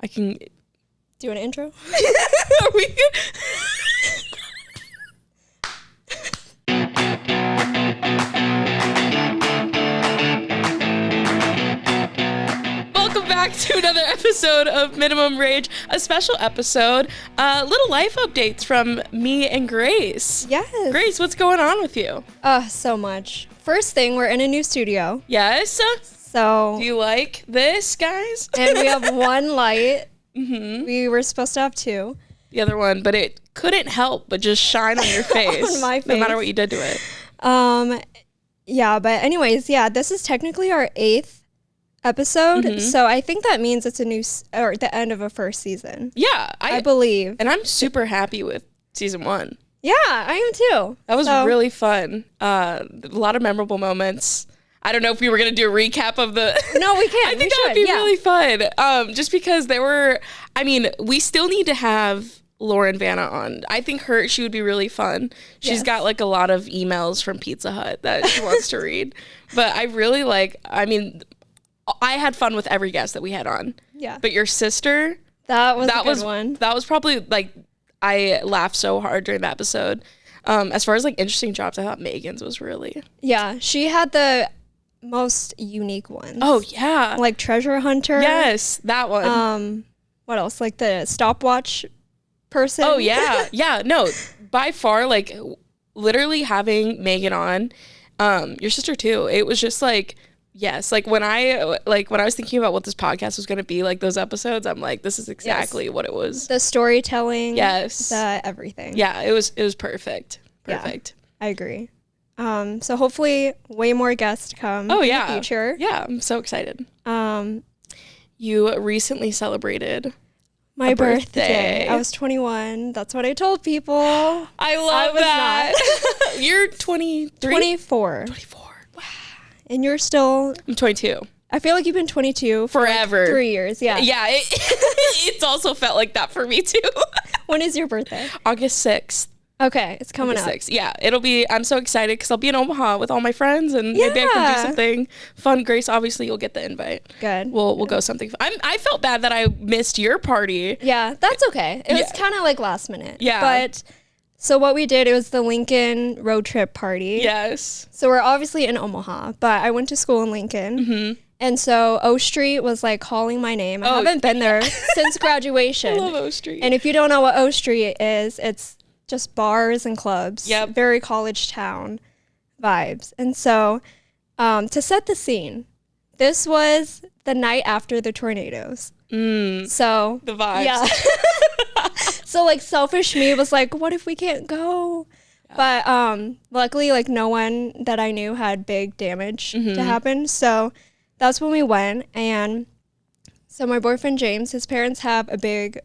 I can do an intro. Are we good? Welcome back to another episode of Minimum Rage, a special episode, little life updates from me and Grace. Yes. Grace, what's going on with you? So much. First thing, we're in a new studio. Yes. So. Do you like this, guys? And we have one light. Mm-hmm. We were supposed to have two. The other one, but it couldn't help but just shine on your face. On my face. No matter what you did to it. Yeah, but anyways, yeah, this is technically our 8th episode. Mm-hmm. So I think that means it's or the end of a first season. Yeah. I believe. And I'm super happy with season 1. Yeah, I am too. That was really fun. A lot of memorable moments. I don't know if we were going to do a recap of the... No, we can. I think that would be really fun. Just because we still need to have Lauren Vanna on. I think she would be really fun. She's got like a lot of emails from Pizza Hut that she wants to read. But I really I had fun with every guest that we had on. Yeah. But your sister... That was a good one. That was probably I laughed so hard during the episode. As far as interesting jobs, I thought Megan's was really... Yeah, she had the most unique ones. Oh, yeah. Like Treasure Hunter. Yes, that one. What else? Like the stopwatch person. Oh, yeah. Yeah, no, by far, literally having Megan on, your sister too, it was just yes, when I was thinking about what this podcast was going to be, those episodes, I'm like, this is exactly what it was. The storytelling. Yes. The everything. Yeah, it was perfect. Perfect. Yeah, I agree. So hopefully way more guests to come in the future. Yeah, I'm so excited. You recently celebrated my birthday. I was 21. That's what I told people. I love that. You're 23? 24. 24. Wow. And you're still... I'm 22. I feel like you've been 22 for forever. 3 years. Yeah. Yeah, it's also felt like that for me too. When is your birthday? August 6th. Okay, it's coming up. 6th. Yeah, I'm so excited because I'll be in Omaha with all my friends and maybe I can do something fun. Grace, obviously you'll get the invite. Good. We'll go something fun. I felt bad that I missed your party. Yeah, that's okay. It was kind of last minute. Yeah. But so what we did, it was the Lincoln road trip party. Yes. So we're obviously in Omaha, but I went to school in Lincoln. Mm-hmm. And so O Street was calling my name. I haven't been there since graduation. I love O Street. And if you don't know what O Street is, it's just bars and clubs. Yep. Very college town vibes. And so to set the scene, this was the night after the tornadoes. So the vibes. Yeah. So selfish me was what if we can't go? Yeah. But luckily no one that I knew had big damage to happen. So that's when we went. And so my boyfriend James, his parents have a big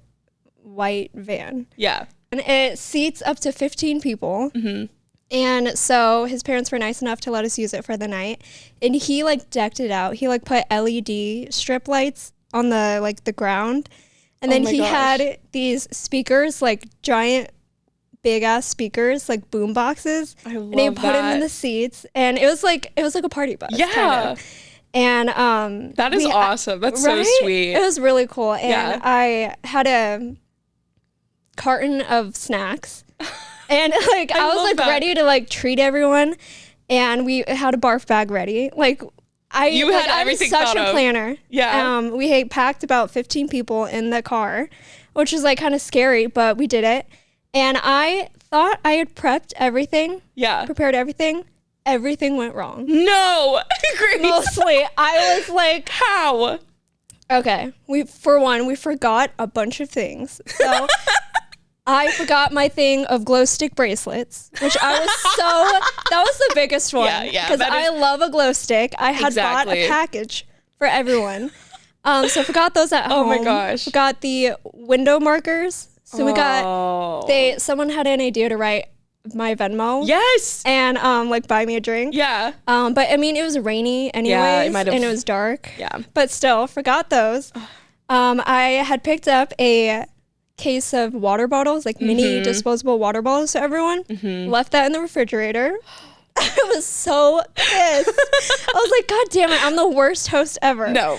white van. Yeah. And it seats up to 15 people. Mm-hmm. And so his parents were nice enough to let us use it for the night. And he decked it out. He put LED strip lights on the ground. And then he had these speakers, giant big ass speakers, boom boxes. I love and he put them in the seats. And it was like a party bus. Yeah. Kind of. And that is awesome. That's so sweet. It was really cool. And I had a carton of snacks. And I was ready to treat everyone. And we had a barf bag ready. You had everything I'm such thought a of. planner. Yeah. We had packed about 15 people in the car, which was kind of scary, but we did it. And I thought I had prepped everything. Yeah. Prepared everything. Everything went wrong. No. Grace. Mostly. I was how? Okay. We forgot a bunch of things. So I forgot my thing of glow stick bracelets, which that was the biggest one. Yeah. Because I love a glow stick. I had bought a package for everyone. So I forgot those at home. Oh my gosh. Forgot the window markers. So we got, someone had an idea to write my Venmo. Yes. And buy me a drink. Yeah. But I mean, it was rainy anyways, and it was dark. Yeah. But still, forgot those. I had picked up a case of water bottles, mini disposable water bottles to everyone. Left that in the refrigerator. I was so pissed. I was like, God damn it, I'm the worst host ever. No.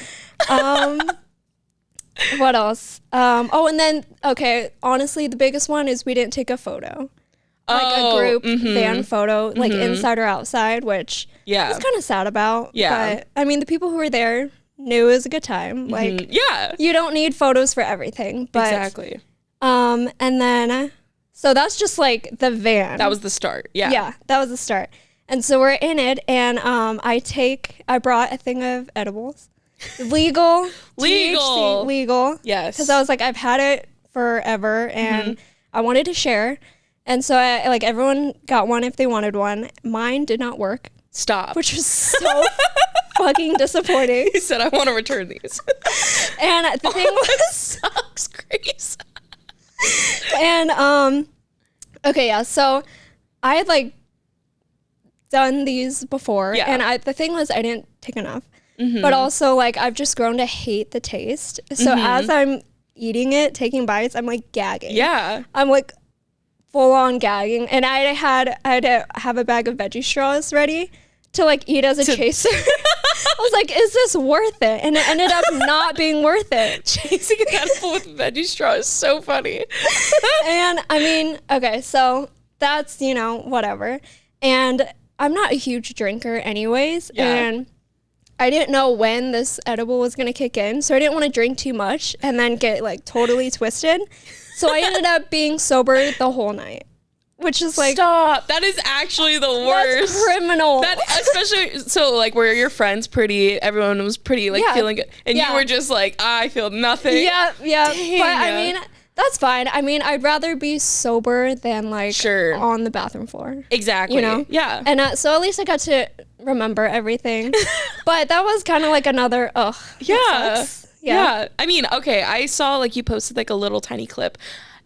What else? And then, okay, honestly, the biggest one is we didn't take a photo. Like a group van photo, like inside or outside, which I was kind of sad about. Yeah. But, I mean, the people who were there knew it was a good time. Like, you don't need photos for everything. But, exactly. And then, so that's just like the van. That was the start. Yeah. Yeah, that was the start. And so we're in it, and I brought a thing of edibles. Legal. THC, legal. Yes. Because I was like, I've had it forever, and I wanted to share. And so everyone got one if they wanted one. Mine did not work. Stop. Which was so fucking disappointing. He said, I want to return these. And the thing was... sucks, Grace. And, okay, yeah, so I had, done these before. Yeah. And the thing was, I didn't take enough. But also, I've just grown to hate the taste. So as I'm eating it, taking bites, I'm, gagging. Yeah. I'm, full on gagging, and I had to have a bag of veggie straws ready to eat as a chaser. I was like, is this worth it? And it ended up not being worth it. Chasing an edible with veggie straw is so funny. And I mean, okay, so that's, whatever. And I'm not a huge drinker anyways. Yeah. And I didn't know when this edible was going to kick in, so I didn't want to drink too much and then get totally twisted. So I ended up being sober the whole night, which is stop. That is actually the worst. That's criminal. That especially so were your friends pretty? Everyone was pretty feeling good, and you were just I feel nothing. Yeah. Dang. But I mean, that's fine. I mean, I'd rather be sober than on the bathroom floor. Exactly. Yeah. And so at least I got to remember everything. But that was kind of another Yeah. Yeah. I mean, okay, I saw you posted a little tiny clip.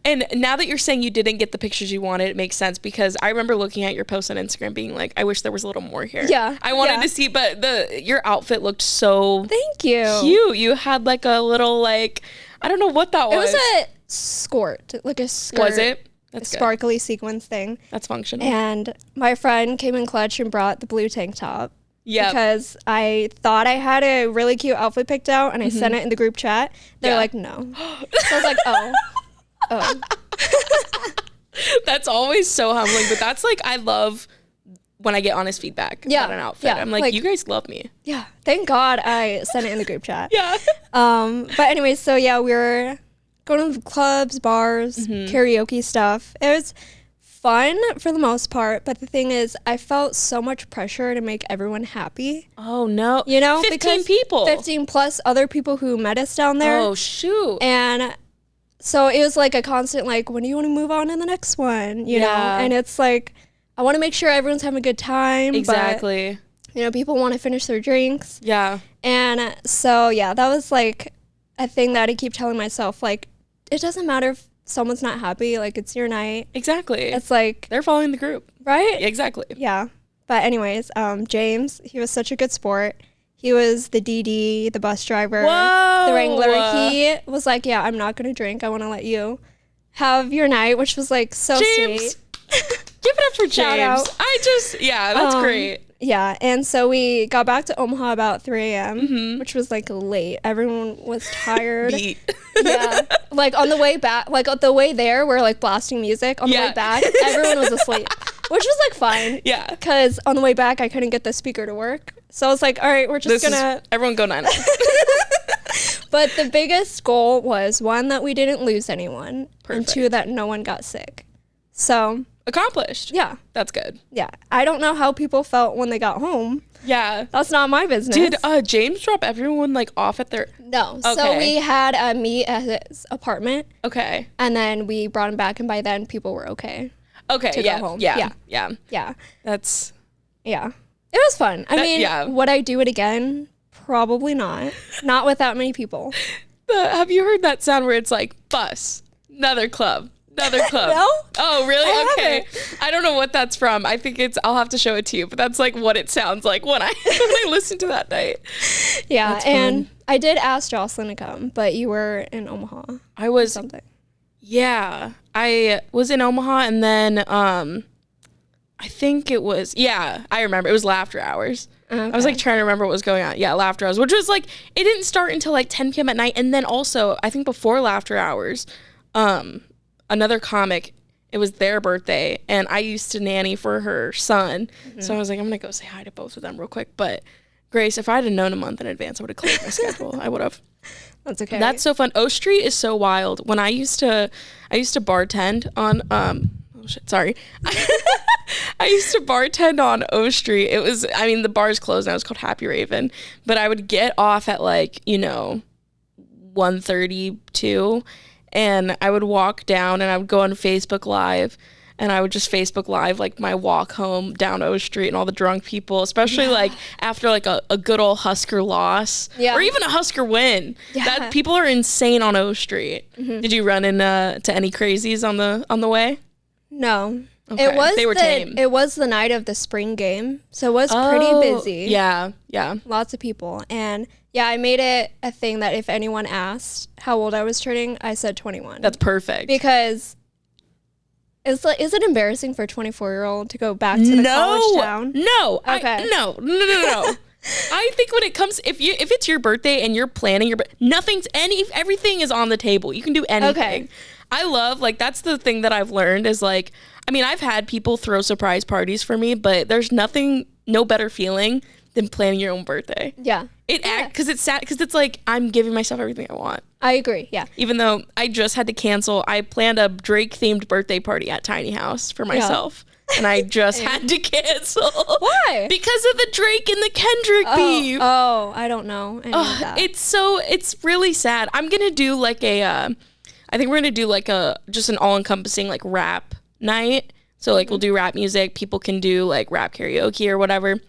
And now that you're saying you didn't get the pictures you wanted, it makes sense because I remember looking at your post on Instagram being I wish there was a little more here. Yeah. I wanted to see, but your outfit looked so Thank you. Cute. You had a little I don't know what that was. It was a skirt, a skirt. Was it? That's a sparkly sequins thing. That's functional. And my friend came in clutch and brought the blue tank top. Yeah. Because I thought I had a really cute outfit picked out, and I sent it in the group chat. They're no. So I was oh. That's always so humbling, but that's I love when I get honest feedback about an outfit. Yeah. I'm you guys love me. Yeah. Thank God I sent it in the group chat. Yeah. But anyways, so yeah, we were going to clubs, bars, karaoke stuff. It was fun for the most part, but the thing is, I felt so much pressure to make everyone happy. Oh no. 15 people. 15 plus other people who met us down there. Oh shoot. And so it was a constant when do you want to move on to the next one? You know? And it's I want to make sure everyone's having a good time. Exactly. But, people want to finish their drinks. Yeah. And so yeah, that was a thing that I keep telling myself, it doesn't matter if someone's not happy, it's your night. Exactly. It's they're following the group. Right? Exactly. Yeah. But anyways, James, he was such a good sport. He was the DD, the bus driver, Whoa. the wrangler. He was yeah, I'm not going to drink. I want to let you have your night, which was so James. sweet. Give it up for Shout James. out. That's great. Yeah, and so we got back to Omaha about 3 a.m., which was late. Everyone was tired. Beat. Yeah, on the way back, the way there, we're blasting music. On the way back, everyone was asleep, which was fine. Yeah. Because on the way back, I couldn't get the speaker to work. So I was all right, we're just everyone go 9. But the biggest goal was, 1, that we didn't lose anyone. Perfect. And 2, that no one got sick. So. Accomplished. Yeah. That's good. Yeah. I don't know how people felt when they got home. Yeah. That's not my business. Did James drop everyone off at their... No. Okay. So we had a meet at his apartment. Okay. And then we brought him back, and by then people were okay. Okay. To Yeah. go home. Yeah. That's... Yeah. Yeah. It was fun. I mean, would I do it again? Probably not. Not with that many people. Have you heard that sound where it's bus, another club? Another club. No? Oh, really? I Okay. haven't. I don't know what that's from. I think I'll have to show it to you, but that's what it sounds like when I listen to that night. Yeah, that's and fun. I did ask Jocelyn to come, but you were in Omaha. I was. Something. Yeah. I was in Omaha, and then I think it was, I remember. It was after hours. Okay. I was like trying to remember what was going on. Yeah, Laughter Hours, which was like, it didn't start until like 10 p.m. at night. And then also, I think before Laughter Hours, another comic, it was their birthday, and I used to nanny for her son. So I was like, I'm going to go say hi to both of them real quick. But Grace, if I had known a month in advance, I would have cleared my schedule. I would have. That's okay. That's so fun. O Street is so wild. When I used to bartend on, oh shit, sorry. I used to bartend on O Street. It was, I mean, the bar's closed now. It was called Happy Raven. But I would get off at like, 1:32, and I would walk down and I would go on Facebook Live, and I would just Facebook Live like my walk home down O Street and all the drunk people, especially like after like a good old Husker loss or even a Husker win. That people are insane on O Street. Did you run into any crazies on the way? No. Okay. They were tame. It was the night of the spring game, so it was pretty busy. Yeah. Lots of people. And yeah, I made it a thing that if anyone asked how old I was turning, I said 21. That's perfect. Because is it embarrassing for a 24-year-old to go back to the college town? No. Okay. No. I think when it comes, if it's your birthday and you're planning everything is on the table. You can do anything. Okay. I love, like, that's the thing that I've learned is, like, I mean, I've had people throw surprise parties for me, but there's no better feeling than planning your own birthday. Yeah. Because it's sad, because it's like, I'm giving myself everything I want. I agree, yeah. Even though I just had to cancel, I planned a Drake-themed birthday party at Tiny House for myself. Yeah. And I just had to cancel. Why? Because of the Drake and the Kendrick beef. Oh, I don't know any of that. It's really sad. I'm going to do like I think we're going to do like just an all-encompassing like rap night. So like we'll do rap music. People can do like rap karaoke or whatever.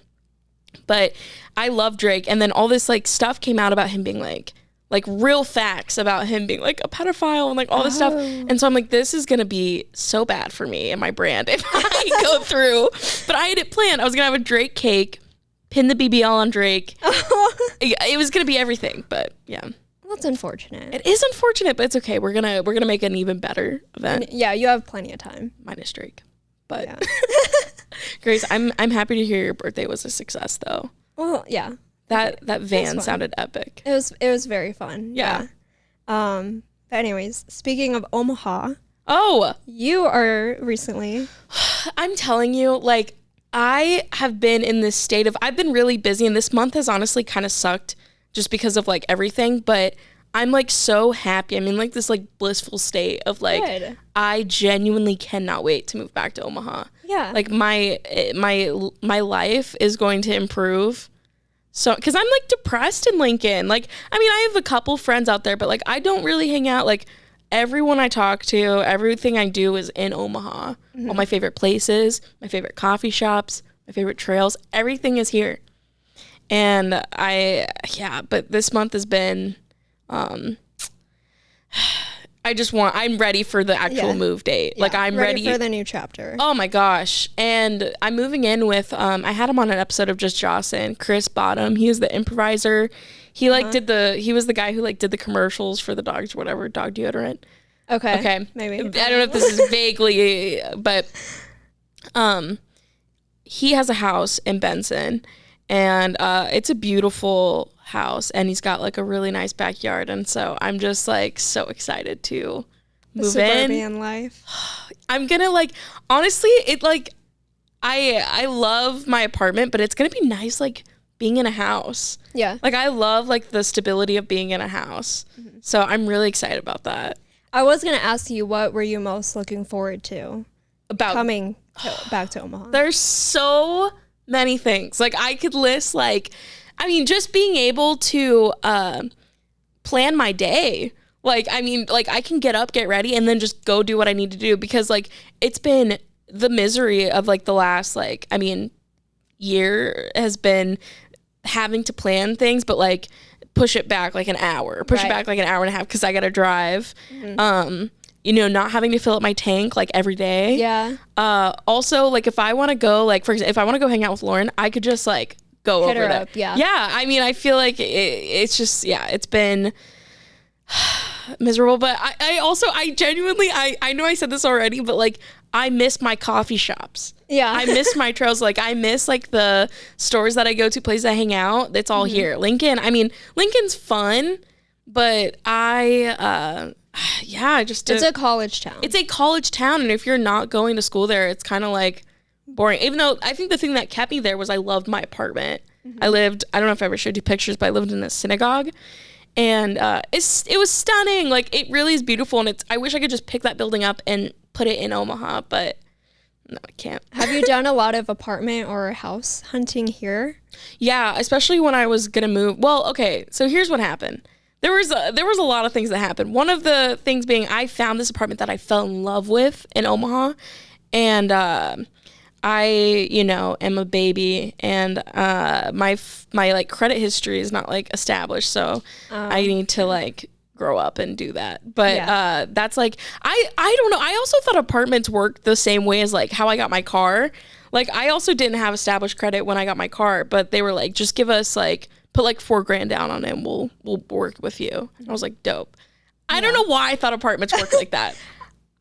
But I love Drake. And then all this like stuff came out about him being like real facts about him being like a pedophile and like all this stuff. And so I'm like, this is going to be so bad for me and my brand if I go through. But I had it planned. I was going to have a Drake cake, pin the BBL on Drake. It was going to be everything. But yeah. That's unfortunate. It is unfortunate, but it's okay. We're gonna make an even better event. And, yeah, you have plenty of time. Minus Drake. But yeah. Grace, I'm happy to hear your birthday was a success though. Well, yeah. That van sounded epic. It was very fun. Yeah. But anyways, speaking of Omaha. Oh. You are recently. I'm telling you, like, I have been in this state of, I've been really busy, and this month has honestly kind of sucked just because of like everything, but I'm like so happy. I'm in like this like blissful state of like, good. I genuinely cannot wait to move back to Omaha. Yeah. Like my life is going to improve. So, cause I'm like depressed in Lincoln. Like, I mean, I have a couple friends out there, but like, I don't really hang out. Like everyone I talk to, everything I do is in Omaha. All my favorite places, my favorite coffee shops, my favorite trails, everything is here. And but this month has been, I'm ready for the actual move date. Yeah, like I'm ready for the new chapter. Oh my gosh. And I'm moving in with, I had him on an episode of Just Jocelyn, Chris Bottom. He is the improviser. He he was the guy who like did the commercials for the dogs or whatever, dog deodorant. Okay. Maybe. I don't know if this is vaguely, but, he has a house in Benson. And it's a beautiful house, and he's got like a really nice backyard, and so I'm just like so excited to move suburban in. Life. I'm gonna like, honestly, it like I love my apartment, but it's gonna be nice like being in a house. Yeah. Like I love like the stability of being in a house. So I'm really excited about that. I was gonna ask you, what were you most looking forward to about coming back to Omaha? There's so many things. Like I could list like, I mean, just being able to plan my day. Like, I mean, like I can get up, get ready, and then just go do what I need to do, because like it's been the misery of like the last like, I mean, year has been having to plan things, but like push it back like an hour, it back like an hour and a half because I gotta drive. Not having to fill up my tank like every day. Yeah. Also, like if I want to go, like for example, if I want to go hang out with Lauren, I could just like go hit over her there. Up, yeah. Yeah. I mean, I feel like it's just, it's been, miserable. But I genuinely, I know I said this already, but like I miss my coffee shops. Yeah. I miss my trails. Like I miss like the stores that I go to, places I hang out. It's all here. Lincoln, I mean, Lincoln's fun, but it's a college town. It's a college town, and if you're not going to school there, it's kind of like boring. Even though I think the thing that kept me there was I loved my apartment. I don't know if I ever showed you pictures, but I lived in a synagogue, and it was stunning. Like it really is beautiful, and I wish I could just pick that building up and put it in Omaha, but no, I can't. Have you done a lot of apartment or house hunting here? Yeah, especially when I was gonna move. Well, okay, so here's what happened. There was a lot of things that happened. One of the things being I found this apartment that I fell in love with in Omaha, and I, am a baby, and my like credit history is not like established, so I need to like grow up and do that. But that's like I don't know. I also thought apartments worked the same way as like how I got my car. Like I also didn't have established credit when I got my car, but they were like, just give us like put like $4,000 down on it and we'll work with you. And I was like, dope. I don't know why I thought apartments worked like that.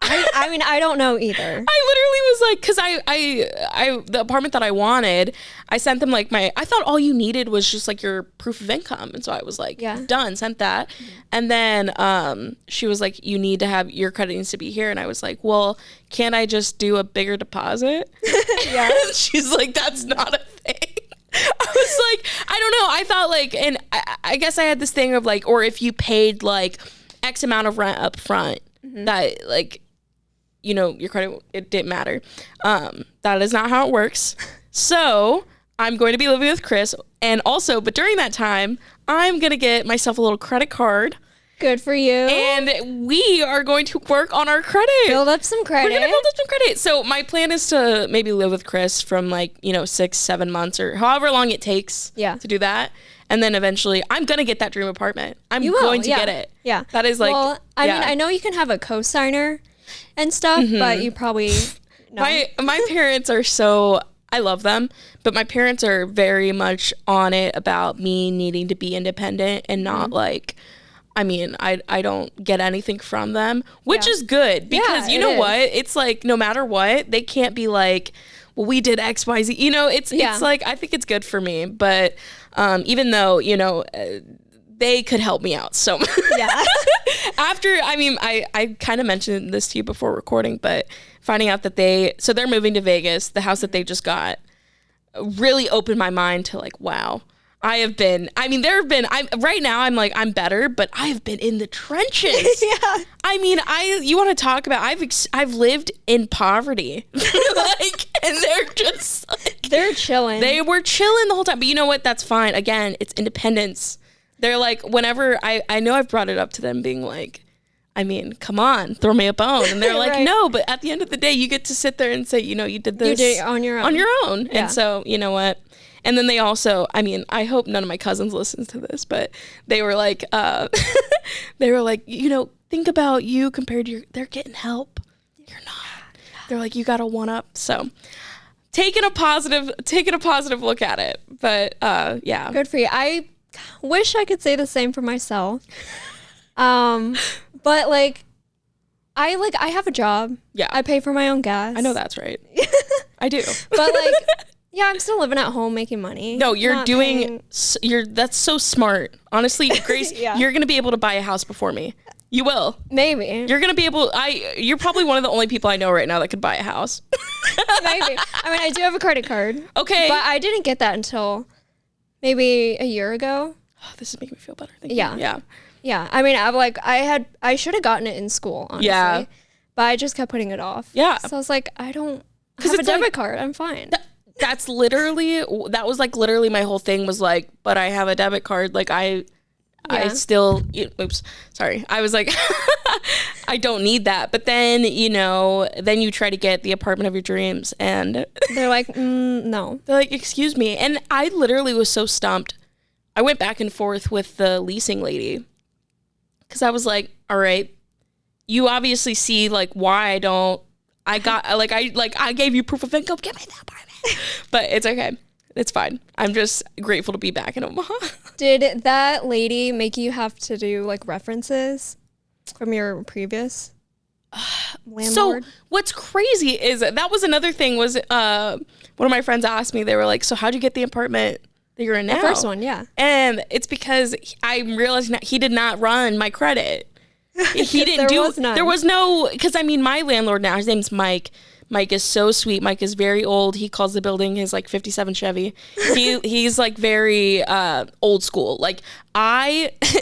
I mean, I don't know either. I literally was like, because I the apartment that I wanted, I sent them like I thought all you needed was just like your proof of income. And so I was like, done, sent that. And then she was like, you need to have, your credit needs to be here. And I was like, well, can't I just do a bigger deposit? Yeah. And she's like, that's not a thing. I was like, I don't know. I thought like, and I guess I had this thing of like, or if you paid like X amount of rent up front, that like, your credit, it didn't matter. That is not how it works. So I'm going to be living with Chris. And also, but during that time, I'm going to get myself a little credit card. Good for you. And we are going to work on our credit. Build up some credit. We're going to build up some credit. So my plan is to maybe live with Chris from 6-7 months or however long it takes to do that. And then eventually I'm going to get that dream apartment. I'm going to get it. Yeah. That is like, well, I mean, I know you can have a co-signer and stuff, but you probably, no. My parents are so, I love them, but my parents are very much on it about me needing to be independent and not like, I mean, I don't get anything from them, which is good because you know what? It's like, no matter what, they can't be like, well, we did X, Y, Z. It's like, I think it's good for me. But even though, they could help me out so much. Yeah. After, I mean, I kind of mentioned this to you before recording, but finding out that they're moving to Vegas, the house that they just got, really opened my mind to like, wow. right now I'm like, I'm better, but I've been in the trenches. Yeah. I mean, you want to talk about, I've lived in poverty. And they're just like, they're chilling. They were chilling the whole time. But you know what? That's fine. Again, it's independence. They're like, whenever I know I've brought it up to them being like, I mean, come on, throw me a bone. And they're like, right. No, but at the end of the day, you get to sit there and say, you did this. You did it on your own. On your own. Yeah. And so, you know what? And then they also, I mean, I hope none of my cousins listens to this, but they were like, think about you compared to they're getting help. You're not. They're like, you got to one up. So taking a positive look at it. But yeah. Good for you. I wish I could say the same for myself. But I have a job. Yeah. I pay for my own gas. I know that's right. I do. But yeah, I'm still living at home making money. No, that's so smart. Honestly, Grace, you're going to be able to buy a house before me. You will. Maybe. You're going to be able, you're probably one of the only people I know right now that could buy a house. Maybe. I mean, I do have a credit card. Okay. But I didn't get that until maybe a year ago. Oh, this is making me feel better. Yeah. Yeah. Yeah. I mean, I should have gotten it in school, honestly. Yeah. But I just kept putting it off. Yeah. So I was like, I don't have a debit card. I'm fine. That was literally my whole thing was like, but I have a debit card. Like I still, oops, sorry. I was like, I don't need that. But then, then you try to get the apartment of your dreams and they're like, no. They're like, excuse me. And I literally was so stumped. I went back and forth with the leasing lady because I was like, all right, you obviously see like why I gave you proof of income. Give me that apartment. But it's okay. It's fine. I'm just grateful to be back in Omaha. Did that lady make you have to do like references? from your previous landlord? So what's crazy is that was another thing was one of my friends asked me, they were like, so how'd you get the apartment that you're in now? The first one, yeah. And it's because I realized he did not run my credit. He didn't there was no, because I mean, my landlord now, his name's Mike. Mike is so sweet. Mike is very old. He calls the building his like 57 Chevy. He's like very old school. Like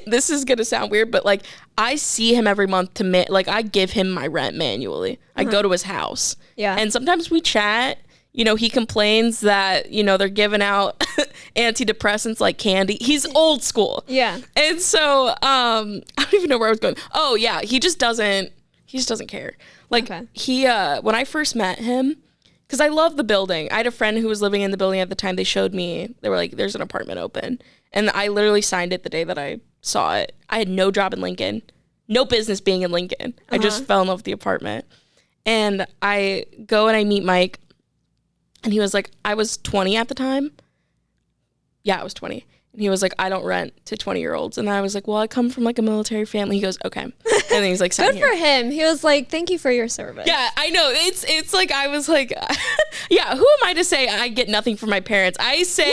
this is going to sound weird, but like I see him every month like I give him my rent manually. I go to his house. Yeah. And sometimes we chat. You know, he complains that, you know, they're giving out antidepressants like candy. He's old school. Yeah. And so I don't even know where I was going. Oh, yeah. He just doesn't care. Like when I first met him, because I love the building. I had a friend who was living in the building at the time. They showed me, they were like, there's an apartment open. And I literally signed it the day that I saw it. I had no job in Lincoln, no business being in Lincoln. I just fell in love with the apartment. And I go and I meet Mike. And he was like, I was 20 at the time. Yeah, I was 20. And he was like, I don't rent to 20-year-olds. And I was like, well, I come from like a military family. He goes, okay. And then he's like, good for him. He was like, thank you for your service. Yeah, I know. It's like, I was like, yeah, who am I to say I get nothing from my parents? I say,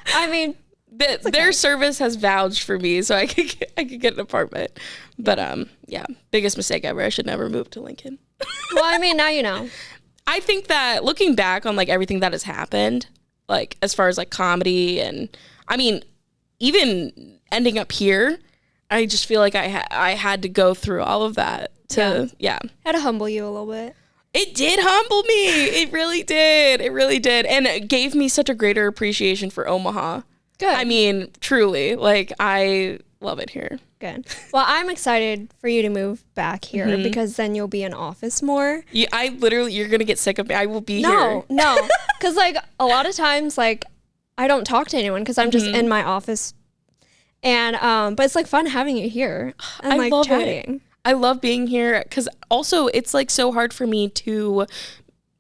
I mean, their service has vouched for me, so I could get an apartment. But yeah, biggest mistake ever. I should never move to Lincoln. Well, I mean, now you know. I think that looking back on like everything that has happened, like as far as like comedy and I mean, even ending up here, I just feel like I had to go through all of that to, Had to humble you a little bit. It did humble me. It really did. It really did. And it gave me such a greater appreciation for Omaha. Good. I mean, truly, like I love it here. Good. Well, I'm excited for you to move back here because then you'll be in office more. Yeah, you're going to get sick of me. I will be here. No. Because like a lot of times, like I don't talk to anyone because I'm just in my office. And, but it's like fun having you here and I like love chatting. It. I love being here because also it's like so hard for me to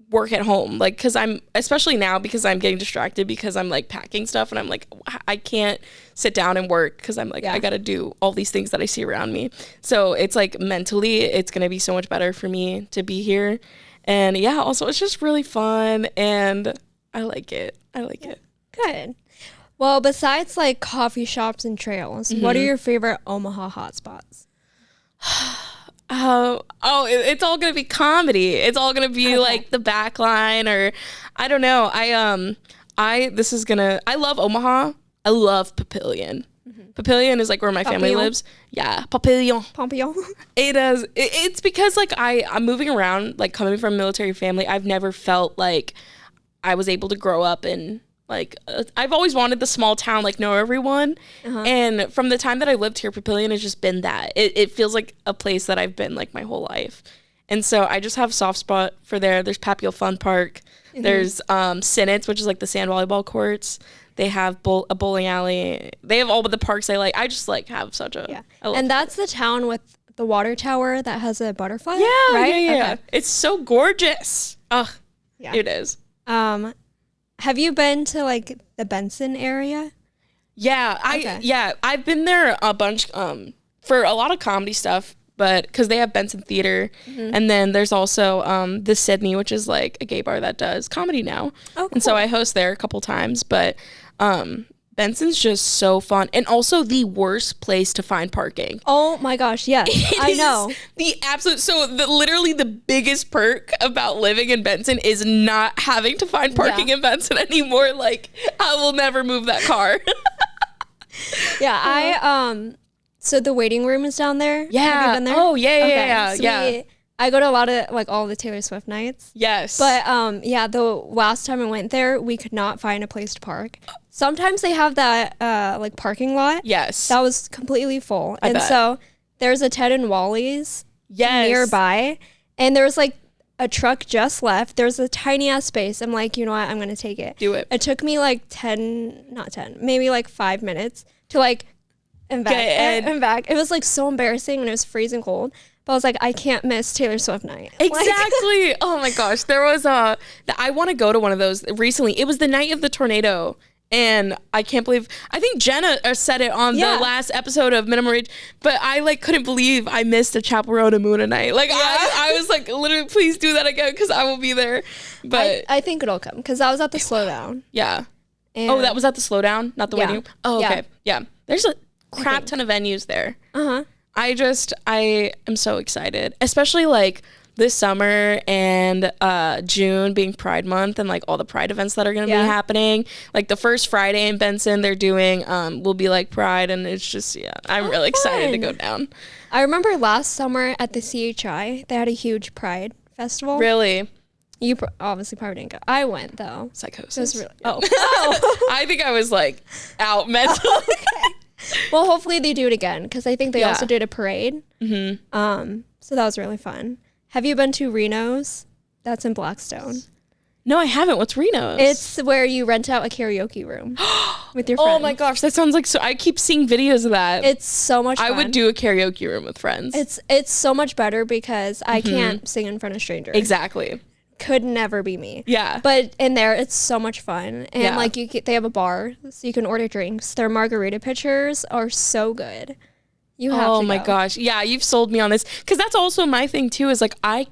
work at home, like because I'm especially now because I'm getting distracted because I'm like packing stuff and I'm like I can't sit down and work because I'm like I gotta do all these things that I see around me. So it's like mentally it's gonna be so much better for me to be here. And yeah, also it's just really fun and I like it. Good. Well, besides like coffee shops and trails, what are your favorite Omaha hotspots? It's all gonna be comedy. It's all gonna be like the back line or I don't know. I love Omaha. I love Papillion. Papillion is like where my family lives. Yeah, Papillion. It is. It's because like I'm moving around, like coming from a military family. I've never felt like I was able to grow up in like I've always wanted the small town, like know everyone. And from the time that I lived here, Papillion has just been that. It feels like a place that I've been like my whole life. And so I just have a soft spot for there. There's Papio Fun Park. There's Sinnets, which is like the sand volleyball courts. They have a bowling alley. They have all of the parks I like. I just like have such a... And that's the town with the water tower that has a butterfly? Yeah, right? Yeah. Okay. It's so gorgeous. Ugh, it is. Have you been to like the Benson area? Yeah, I've been there a bunch for a lot of comedy stuff, but because they have Benson Theater, and then there's also the Sydney, which is like a gay bar that does comedy now. Oh, cool. And so I host there a couple times, but Benson's just so fun, and also the worst place to find parking. Oh my gosh, yes, I know. The absolute, literally the biggest perk about living in Benson is not having to find parking in Benson anymore. Like, I will never move that car. So the waiting room is down there? Yeah. Have you been there? Oh, yeah. I go to a lot of, like, all the Taylor Swift nights. Yes. But, the last time I went there, we could not find a place to park. Sometimes they have that, like, parking lot. Yes. That was completely full. I bet. So there's a Ted and Wally's nearby. And there was, like, a truck just left. There's a tiny-ass space. I'm like, you know what? I'm going to take it. Do it. It took me, like, maybe, like, 5 minutes to, like, and back. It was, like, so embarrassing when it was freezing cold. But I was like, I can't miss Taylor Swift night. Exactly. Like, oh my gosh. There was I want to go to one of those recently. It was the night of the tornado And I can't believe, I think Jenna said it on the last episode of Minimum Rage, but I like couldn't believe I missed a Chapel Roan and Moona night. Like I was like, literally, please do that again because I will be there. But I think it'll come because I was at the Slowdown. Yeah. And that was at the Slowdown, not the venue? Oh, okay. Yeah. There's a crap ton of venues there. Uh-huh. I am so excited, especially like this summer and June being Pride Month and like all the Pride events that are going to be happening. Like the first Friday in Benson they're doing will be like Pride, and it's just I'm really excited to go down. I remember last summer at the CHI they had a huge Pride festival. Really? You obviously probably didn't go. I went though. Psychosis. It was really, I think I was like out mentally. Well, hopefully they do it again because I think they also did a parade. Mm-hmm. So that was really fun. Have you been to Reno's? That's in Blackstone. No, I haven't. What's Reno's? It's where you rent out a karaoke room with your friends. Oh my gosh, that sounds like so. I keep seeing videos of that. It's so much fun. I would do a karaoke room with friends. It's so much better because I can't sing in front of strangers. Exactly. Could never be me. Yeah. But in there, it's so much fun. And like they have a bar, so you can order drinks. Their margarita pitchers are so good. You have to Oh my gosh. Yeah, you've sold me on this. Because that's also my thing too, is like I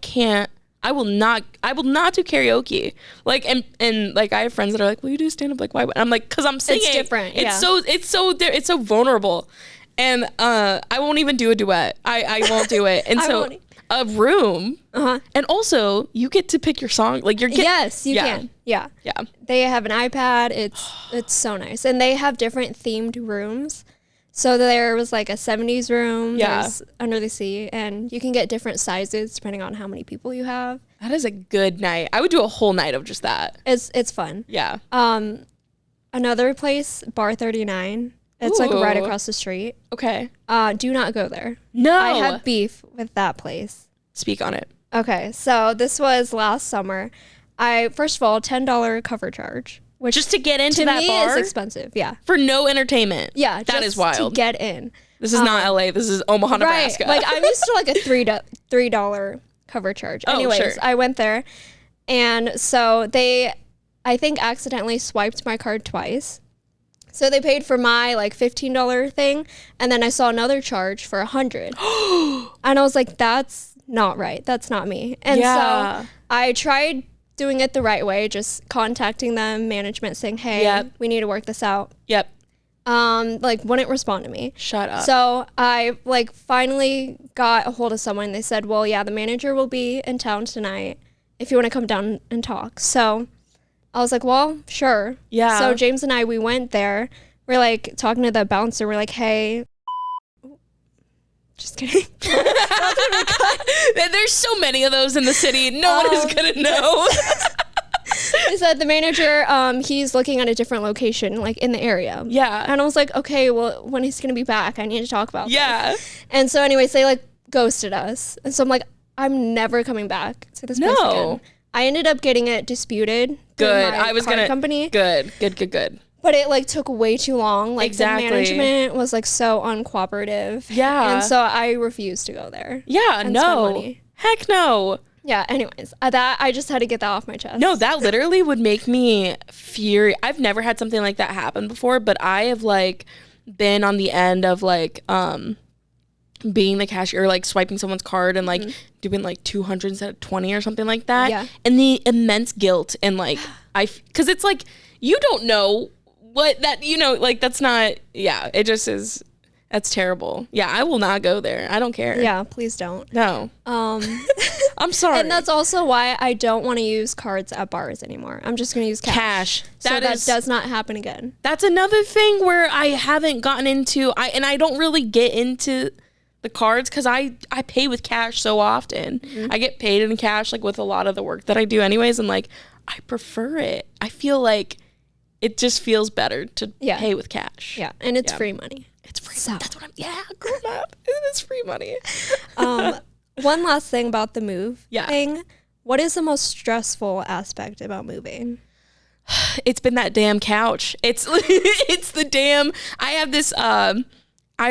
will not do karaoke. Like and like I have friends that are like, will you do stand up? Like why? I'm like, because I'm singing. It's different. It's so vulnerable. And I won't even do a duet. I won't do it. And so a room. And also you get to pick your song. Like yes, you can. Yeah. They have an iPad. It's so nice. And they have different themed rooms. So there was like a 70s room, there's Under the Sea, and you can get different sizes depending on how many people you have. That is a good night. I would do a whole night of just that. It's fun. Yeah. Another place, Bar 39. It's like right across the street. Okay. Do not go there. No. I have beef with that place. Speak on it. Okay, so this was last summer. First of all, $10 cover charge. Which just to get into that bar is expensive, for no entertainment. Yeah, that is wild. To get in. This is not LA. This is Omaha, Nebraska. Right. Like I'm used to like a $3 cover charge. Anyways, sure. I went there, and so I think accidentally swiped my card twice. So they paid for my like $15 thing, and then I saw another charge for $100, and I was like, that's not right. That's not me. And so I tried doing it the right way, just contacting them, management, saying, hey, we need to work this out. Yep. Like wouldn't respond to me. Shut up. So I like finally got a hold of someone. They said, well, the manager will be in town tonight if you want to come down and talk. So I was like, well, sure. Yeah. So James and I, we went there. We're like talking to the bouncer. We're like, hey. Just kidding. There's so many of those in the city. No one is gonna know. They said the manager, he's looking at a different location, like in the area. Yeah. And I was like, okay, well, when he's gonna be back, I need to talk about this. Yeah. And so anyways, they like ghosted us. And so I'm like, I'm never coming back to this place again. I ended up getting it disputed. Good. I was gonna company. Good. But it like took way too long. Like exactly. The management was like so uncooperative. Yeah. And so I refused to go there. Yeah. And no. spend money. Heck no. Yeah. Anyways, I just had to get that off my chest. No, that literally would make me furious. I've never had something like that happen before, but I have like been on the end of like being the cashier, like swiping someone's card and like doing like 200 instead of 20 or something like that. Yeah. And the immense guilt and like because it's like you don't know what that, like that's not, it just is, that's terrible. Yeah, I will not go there. I don't care. Yeah, please don't. No. I'm sorry. And that's also why I don't want to use cards at bars anymore. I'm just going to use cash. That does not happen again. That's another thing where I haven't gotten into, and I don't really get into the cards because I pay with cash so often. I get paid in cash like with a lot of the work that I do anyways, and like I prefer it. I feel like it just feels better to pay with cash. Yeah, and it's free money. It's free. So. That's what girl math. It's free money. One last thing about the move thing. What is the most stressful aspect about moving? It's been that damn couch. It's the damn. I have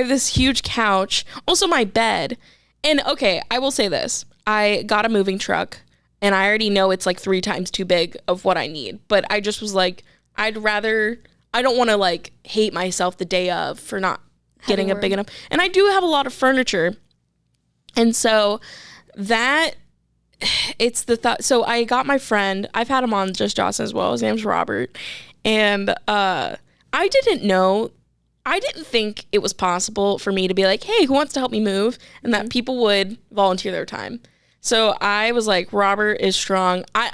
this huge couch. Also my bed. And okay, I will say this. I got a moving truck and I already know it's like 3 times too big of what I need. But I just was like, I'd rather I don't want to like hate myself the day of for not getting a big enough. And I do have a lot of furniture. And so that it's the thought. So I got my friend, I've had him on Just Jocelyn as well. His name's Robert. And I didn't think it was possible for me to be like, hey, who wants to help me move? And that people would volunteer their time. So I was like, Robert is strong. I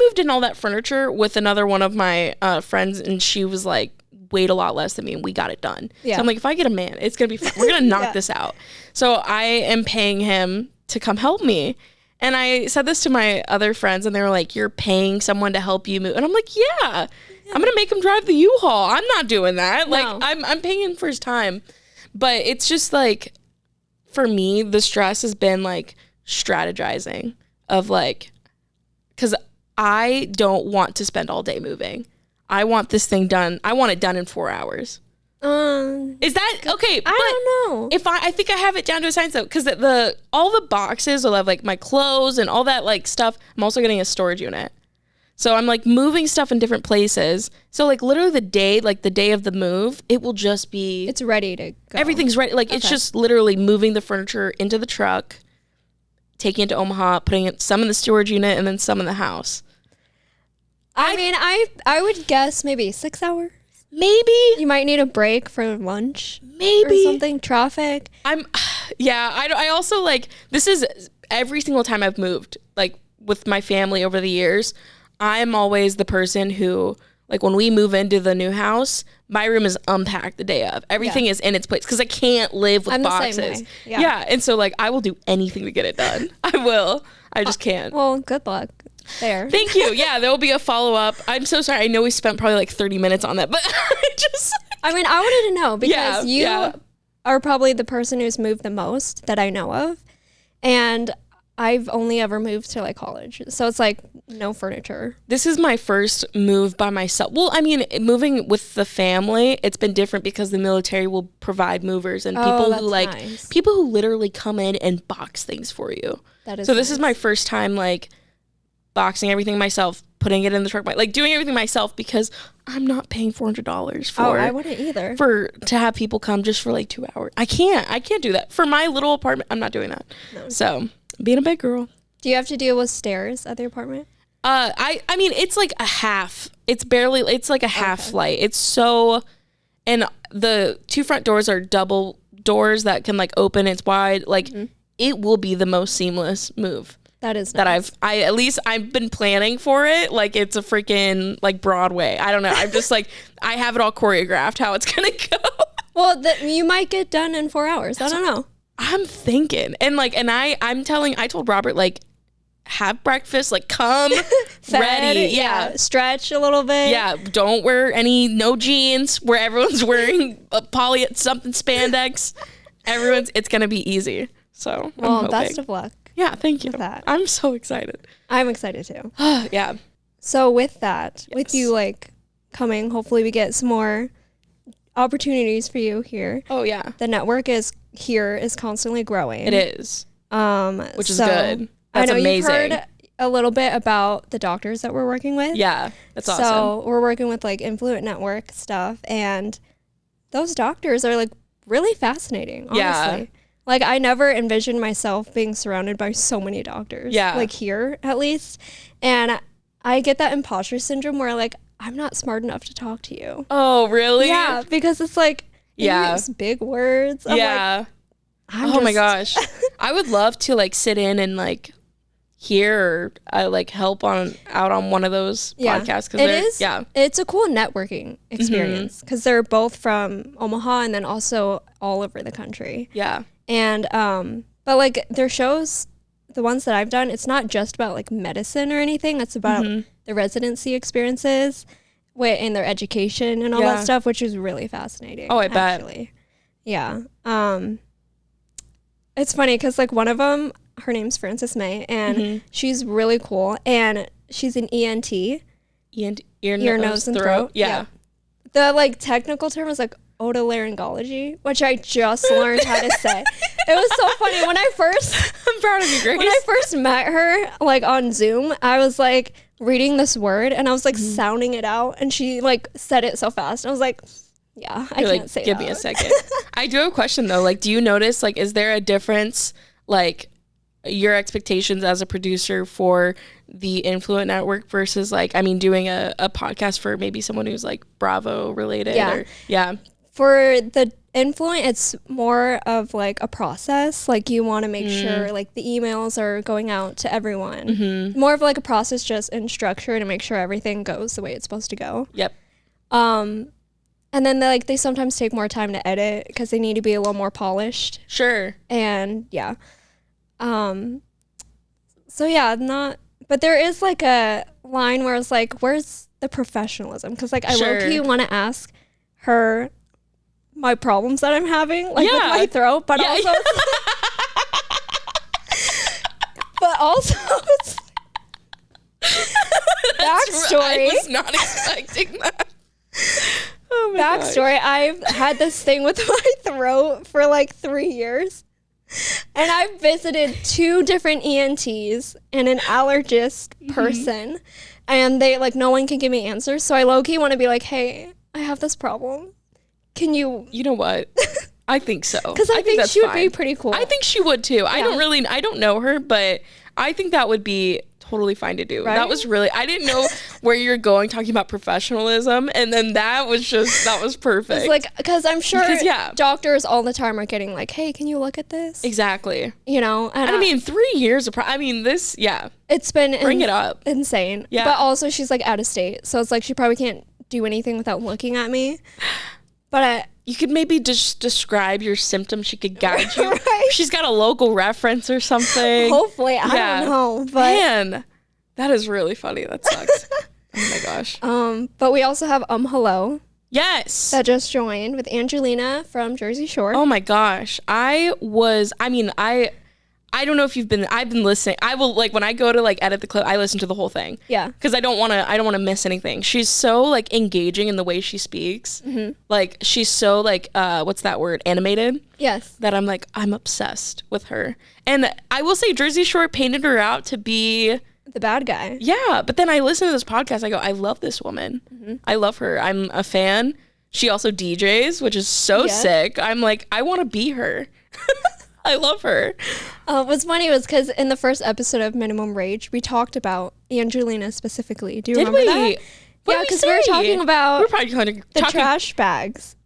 moved in all that furniture with another one of my friends, and she was like, weighed a lot less than me, and we got it done. Yeah. So I'm like, if I get a man, it's going to be fun. We're going to knock this out. So I am paying him to come help me. And I said this to my other friends, and they were like, you're paying someone to help you move? And I'm like, yeah. I'm going to make him drive the U-Haul. I'm not doing that. No. Like, I'm paying him for his time. But it's just like, for me, the stress has been like strategizing of like, because I don't want to spend all day moving. I want this thing done. I want it done in 4 hours. Is that okay? I don't know. If I think I have it down to a science though, because all the boxes will have like my clothes and all that like stuff. I'm also getting a storage unit. So I'm like moving stuff in different places. So like literally the day of the move, it will just be... It's ready to go. Everything's ready. Like It's just literally moving the furniture into the truck, taking it to Omaha, putting it some in the storage unit and then some in the house. I mean, I would guess maybe 6 hours. Maybe. You might need a break for lunch. Maybe. Or something, traffic. I also like, this is every single time I've moved, like with my family over the years, I'm always the person who, like when we move into the new house, my room is unpacked the day of. Everything is in its place because I can't live with boxes. The same way. Yeah. And so like, I will do anything to get it done. I will. I just can't. Well, good luck. There. Thank you. Yeah, there will be a follow-up. I'm so sorry. I know we spent probably like 30 minutes on that, but I wanted to know because you are probably the person who's moved the most that I know of. And I've only ever moved to like college. So it's like no furniture. This is my first move by myself. Well, I mean, moving with the family, it's been different because the military will provide movers and people who literally come in and box things for you. That is so this is my first time like boxing everything myself, putting it in the truck, like doing everything myself because I'm not paying $400 for. Oh, I wouldn't either. To have people come just for like 2 hours. I can't do that for my little apartment. I'm not doing that. No. So being a big girl. Do you have to deal with stairs at the apartment? I mean it's like a half. It's like a half flight. It's so, and the two front doors are double doors that can like open. It's wide. Like it will be the most seamless move. That is nice. That I've been planning for it. Like it's a freaking like Broadway. I don't know. I'm just like, I have it all choreographed how it's going to go. Well, you might get done in 4 hours. I don't know. I'm thinking. And like, I told Robert, like, have breakfast, like come ready. Yeah. Stretch a little bit. Yeah. Don't wear no jeans where everyone's wearing a poly something spandex. It's going to be easy. So well, best of luck. Yeah, thank you. I'm so excited. I'm excited too. Yeah. So with that, with you like coming, hopefully we get some more opportunities for you here. Oh yeah. The network is constantly growing. It is. Which is good. That's I know amazing. You've heard a little bit about the doctors that we're working with. Yeah, that's awesome. So we're working with like Influent Network stuff, and those doctors are like really fascinating, honestly. Yeah. Like, I never envisioned myself being surrounded by so many doctors. Yeah. Like, here, at least. And I get that imposter syndrome where, like, I'm not smart enough to talk to you. Oh, really? Yeah, because it's like, you use big words. I'm like, my gosh. I would love to, like, sit in and, like, hear or like help out on one of those podcasts. It's a cool networking experience because they're both from Omaha and then also all over the country. Yeah. And but like their shows, the ones that I've done, it's not just about like medicine or anything. It's about the residency experiences and their education and all that stuff, which is really fascinating. Oh, I bet. Yeah. It's funny because like one of them, her name's Frances May, and she's really cool, and she's an ENT. Ear, nose, and throat. Yeah. The like technical term is like otolaryngology, which I just learned how to say. It was so funny when I first I'm proud of you, Grace. When I first met her like on Zoom, I was like, reading this word, and I was like sounding it out, and she like said it so fast. I was like, yeah, I can't say give that. me a second. I do have a question though. Like, do you notice, like, is there a difference, like, your expectations as a producer for the Influent Network versus, like, I mean, doing a podcast for maybe someone who's like Bravo related? Yeah. For the Influent, it's more of like a process. Like, you want to make sure like the emails are going out to everyone. More of like a process, just in structure, to make sure everything goes the way it's supposed to go. Yep. And then they sometimes take more time to edit because they need to be a little more polished. Sure. And yeah. So yeah, but there is like a line where it's like, where's the professionalism? Because like I low-key want to ask her my problems that I'm having, like with my throat, but also but also it's backstory. I was not expecting that. Oh my backstory, I've had this thing with my throat for like 3 years. And I've visited 2 different ENTs and an allergist person. And they, like, no one can give me answers. So I low-key want to be like, hey, I have this problem. Can you... You know what? I think so. Because I think she would be pretty cool. I think she would, too. Yeah. I don't know her, but I think that would be totally fine to do. Right? That was really... I didn't know where you're going talking about professionalism, and then that was perfect. It's like, because I'm sure doctors all the time are getting like, hey, can you look at this? Exactly. You know? And I mean, 3 years of... It's been... Bring it up. Insane. Yeah. But also, she's like out of state, so it's like she probably can't do anything without looking at me. But you could maybe just describe your symptoms. She could guide you. Right? She's got a local reference or something. Hopefully. I don't know. But man, that is really funny. That sucks. Oh my gosh. But we also have Hello. Yes. That just joined with Angelina from Jersey Shore. Oh my gosh. I don't know if I've been listening. I will, like, when I go to like edit the clip, I listen to the whole thing. Yeah. Because I don't want to miss anything. She's so like engaging in the way she speaks. Like, she's so like, what's that word? Animated. Yes. That I'm obsessed with her. And I will say Jersey Shore painted her out to be the bad guy. Yeah. But then I listen to this podcast. I go, I love this woman. I love her. I'm a fan. She also DJs, which is so sick. I'm like, I want to be her. I love her. What's funny was because in the first episode of Minimum Rage, we talked about Angelina specifically. Do you remember that? Yeah, because we were talking about the trash bags.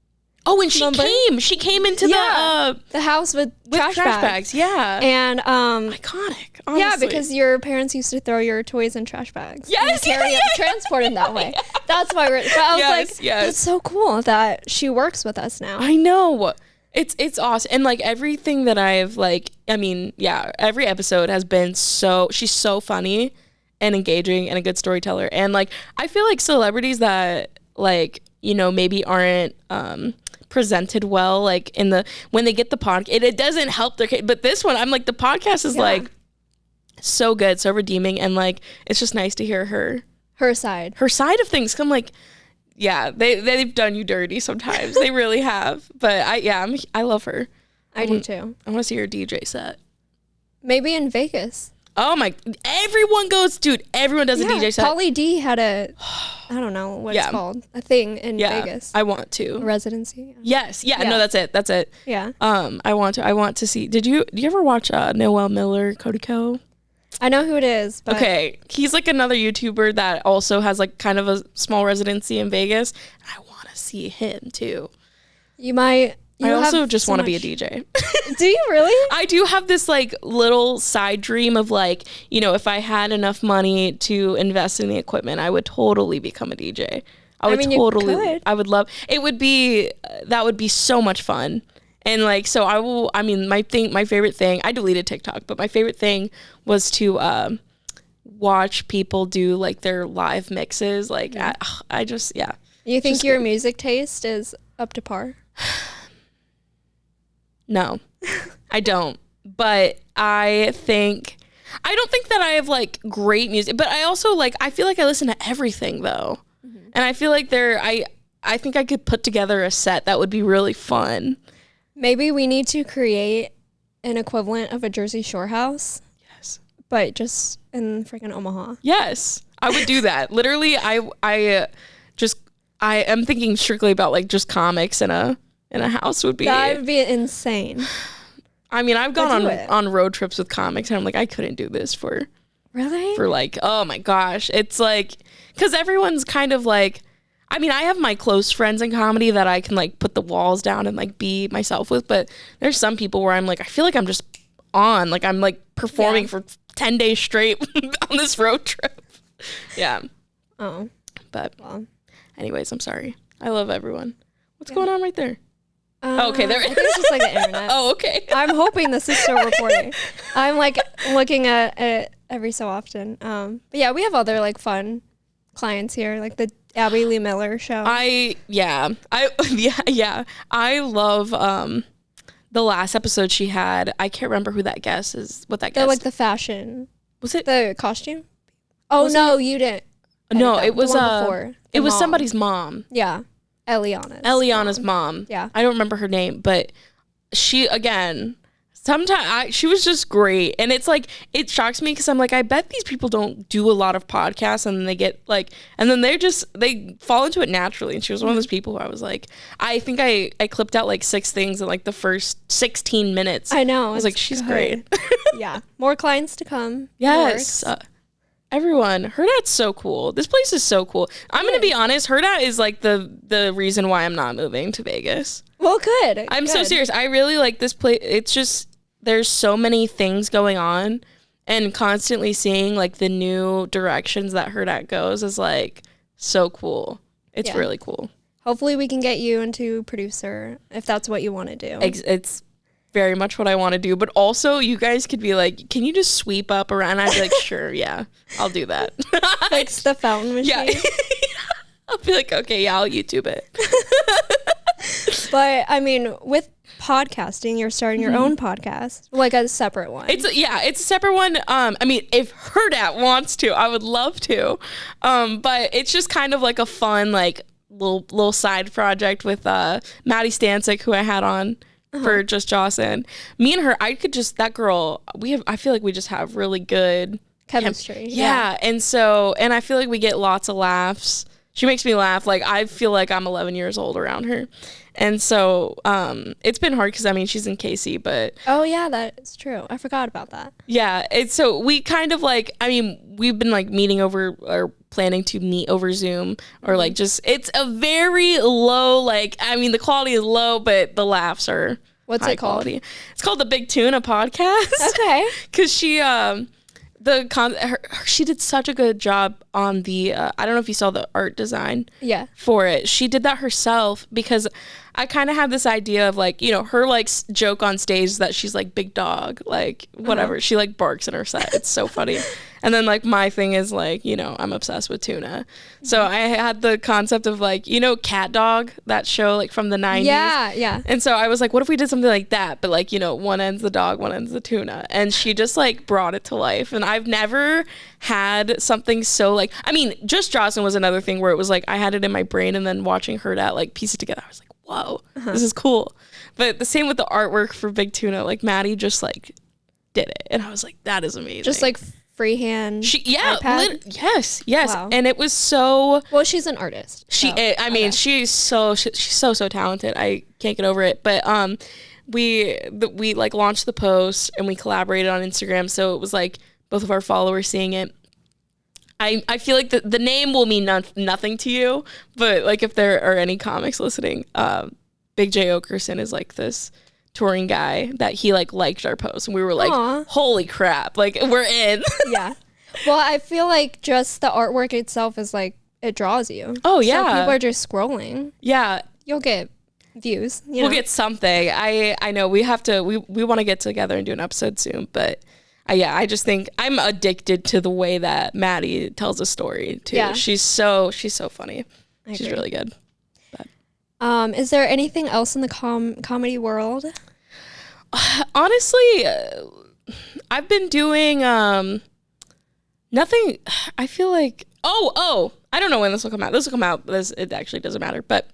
Oh, and she came into the house with trash bags. Yeah. And iconic. Honestly. Yeah, because your parents used to throw your toys in trash bags. Yes. Transport them that way. That's why I was like, that's so cool that she works with us now. I know. It's awesome. And like everything that I've like, I mean, yeah, every episode has been she's so funny and engaging and a good storyteller. And like, I feel like celebrities that like, you know, maybe aren't presented well, like when they get the podcast, it doesn't help their case. But this one, I'm like, the podcast is like so good, so redeeming. And like, it's just nice to hear her side of things. 'Cause I'm like, yeah, they've done you dirty sometimes. They really have. But I love her. I do too. I want to see her DJ set. Maybe in Vegas. Oh my, everyone does a DJ set. Pauly D had I don't know what it's called, a thing in Vegas. I want to. A residency. Yes. Yeah. No, that's it. Yeah. I want to see. Do you ever watch Noel Miller, Cody Co? I know who it is. But okay. He's like another YouTuber that also has like kind of a small residency in Vegas. I want to see him too. I also just want to be a DJ. Do you really? I do have this like little side dream of like, you know, if I had enough money to invest in the equipment, I would totally become a DJ. I would that would be so much fun. And like, so my favorite thing, I deleted TikTok, but my favorite thing was to watch people do like their live mixes. Like, You think your music taste is up to par? No, I don't. But I don't think that I have like great music, but I also like, I feel like I listen to everything though. And I feel like I think I could put together a set that would be really fun. Maybe we need to create an equivalent of a Jersey Shore house. Yes. But just in freaking Omaha. Yes. I would do that. Literally, I am thinking strictly about like just comics in a house would be. That would be insane. I mean, I've gone on road trips with comics, and I'm like, I couldn't do this for like, oh my gosh. It's like, because everyone's kind of like, I mean, I have my close friends in comedy that I can like put the walls down and like be myself with, but there's some people where I'm like, I feel like I'm just on, like I'm like performing for 10 days straight on this road trip. Yeah. Oh. But anyways, I'm sorry. I love everyone. What's going on right there? Okay, there. I think it's just like the internet. Oh, okay. I'm hoping this is still recording. I'm like looking at it every so often. But yeah, we have other like fun clients here, like the Abby Lee Miller show. I love the last episode she had. I can't remember who that guest is. What that guest? Like the fashion. Was it the costume? Oh was no, you didn't. No, it was before. It was somebody's mom. Yeah. Eliana's mom. Yeah. I don't remember her name, but she, again, she was just great. And it's like, it shocks me because I'm like, I bet these people don't do a lot of podcasts, and then they get like, and then they fall into it naturally. And she was one of those people who I was like, I think I clipped out like 6 things in like the first 16 minutes. I know. I was like, she's great. Yeah. More clients to come. Yes. Everyone, Hurrah's so cool. This place is so cool. I'm going to be honest. Hurrah is like the reason why I'm not moving to Vegas. Well, good. I'm so serious. I really like this place. It's just, there's so many things going on, and constantly seeing like the new directions that Hurrah goes is like so cool. It's really cool. Hopefully we can get you into producer if that's what you want to do. It's very much what I want to do, but also you guys could be like, can you just sweep up around? I'd be like, sure, yeah, I'll do that. Fix the fountain machine. Yeah. I'll be like, okay, yeah, I'll YouTube it. But I mean, with podcasting, you're starting your own podcast, like a separate one. It's a separate one. I mean, if Hurrah wants to, I would love to. But it's just kind of like a fun, like little side project with Maddie Stancic, who I had on for Just Jocelyn. Me and her, that girl, I feel like we just have really good chemistry. Yeah. And I feel like we get lots of laughs. She makes me laugh. Like, I feel like I'm 11 years old around her. And so it's been hard because, I mean, she's in KC, but... Oh, yeah, that is true. I forgot about that. Yeah. So we kind of like, I mean, we've been like meeting over, or planning to meet over Zoom, or like just, it's a very low, like, I mean, the quality is low, but the laughs are What's high it called? Quality. It's called the Big Tuna Podcast. Okay. Because she... she did such a good job on the I don't know if you saw the art design for it. She did that herself, because I kind of had this idea of like, you know, her like joke on stage is that she's like big dog, like whatever. She like barks in her set. It's so funny. And then like my thing is like, you know, I'm obsessed with tuna. So I had the concept of like, you know, Cat Dog, that show like from the 90s. Yeah. And so I was like, what if we did something like that? But like, you know, one end's the dog, one end's the tuna. And she just like brought it to life. And I've never had something so like, I mean, Just Jocelyn was another thing where it was like, I had it in my brain, and then watching her like piece it together, I was like, whoa, this is cool. But the same with the artwork for Big Tuna, like Maddie just like did it. And I was like, that is amazing. Just like freehand. Yes. Wow. And it was so... Well, she's an artist. She's so talented. I can't get over it. But we like launched the post, and we collaborated on Instagram. So it was like both of our followers seeing it. I feel like the name will mean nothing to you, but like if there are any comics listening, Big J Okerson is like this touring guy that he liked our post, and we were like, Aww. Holy crap, like we're in. Yeah. Well, I feel like just the artwork itself is like, it draws you. Oh yeah. So people are just scrolling. Yeah. You'll get views. We'll get something. I know we have to, we want to get together and do an episode soon, but I just think I'm addicted to the way that Maddie tells a story too. Yeah. She's so funny. She's really good. But. Is there anything else in the comedy world? Honestly, I've been doing nothing. I feel like I don't know when this will come out. This will come out. It actually doesn't matter. But